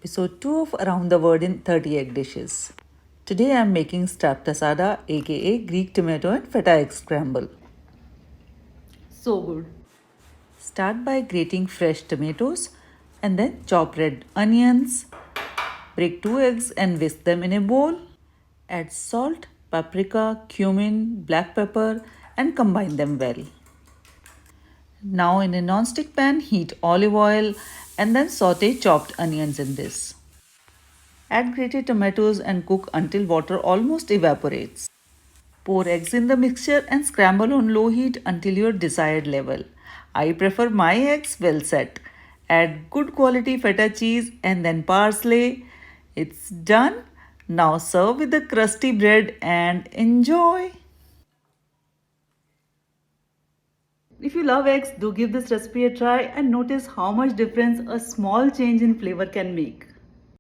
episode 2 of Around the World in 30 Egg Dishes. Today I am making Straptasada, aka Greek tomato and feta egg scramble. So good. Start by grating fresh tomatoes and then chop red onions. Break 2 eggs and whisk them in a bowl. Add salt, paprika, cumin, black pepper and combine them well. Now in a non-stick pan, heat olive oil and then saute chopped onions in this. Add grated tomatoes and cook until water almost evaporates. Pour eggs in the mixture and scramble on low heat until your desired level. I prefer my eggs well set. Add good quality feta cheese and then parsley. It's done. Now serve with the crusty bread and enjoy. If you love eggs, do give this recipe a try and notice how much difference a small change in flavor can make.